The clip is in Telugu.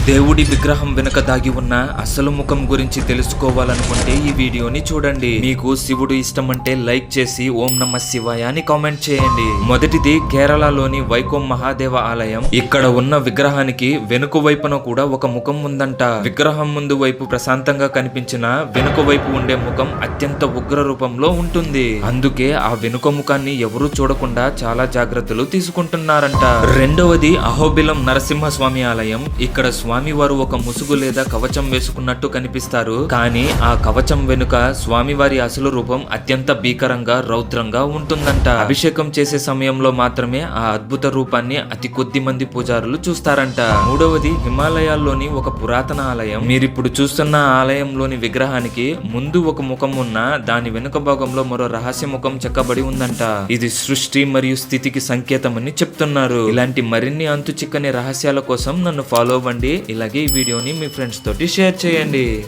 దేవుడి విగ్రహం వెనుక దాగి ఉన్న అసలు ముఖం గురించి తెలుసుకోవాలనుకుంటే ఈ వీడియోని చూడండి. మీకు శివుడు ఇష్టం అంటే లైక్ చేసి ఓం నమ శివాయ అని కామెంట్ చేయండి. మొదటిది కేరళలోని వైకోం మహాదేవ ఆలయం. ఇక్కడ ఉన్న విగ్రహానికి వెనుక వైపున కూడా ఒక ముఖం ఉందంట. విగ్రహం ముందు వైపు ప్రశాంతంగా కనిపించిన వెనుక వైపు ఉండే ముఖం అత్యంత ఉగ్ర రూపంలో ఉంటుంది. అందుకే ఆ వెనుక ముఖాన్ని ఎవరూ చూడకుండా చాలా జాగ్రత్తలు తీసుకుంటున్నారంట. రెండవది అహోబిలం నరసింహస్వామి ఆలయం. ఇక్కడ స్వామివారు ఒక ముసుగు లేదా కవచం వేసుకున్నట్టు కనిపిస్తారు. కానీ ఆ కవచం వెనుక స్వామివారి అసలు రూపం అత్యంత భీకరంగా రౌద్రంగా ఉంటుందంట. అభిషేకం చేసే సమయంలో మాత్రమే ఆ అద్భుత రూపాన్ని అతి కొద్ది మంది పూజారులు చూస్తారంట. మూడవది హిమాలయాల్లోని ఒక పురాతన ఆలయం. మీరిప్పుడు చూస్తున్న ఆలయంలోని విగ్రహానికి ముందు ఒక ముఖం ఉన్న దాని వెనుక భాగంలో మరో రహస్య ముఖం చెక్కబడి ఉందంట. ఇది సృష్టి మరియు స్థితికి సంకేతమని చెప్తున్నారు. ఇలాంటి మరిన్ని అంతు చిక్కని రహస్యాల కోసం నన్ను ఫాలో అవ్వండి. ఇలాగే ఈ వీడియోని మీ ఫ్రెండ్స్ తోటి షేర్ చేయండి.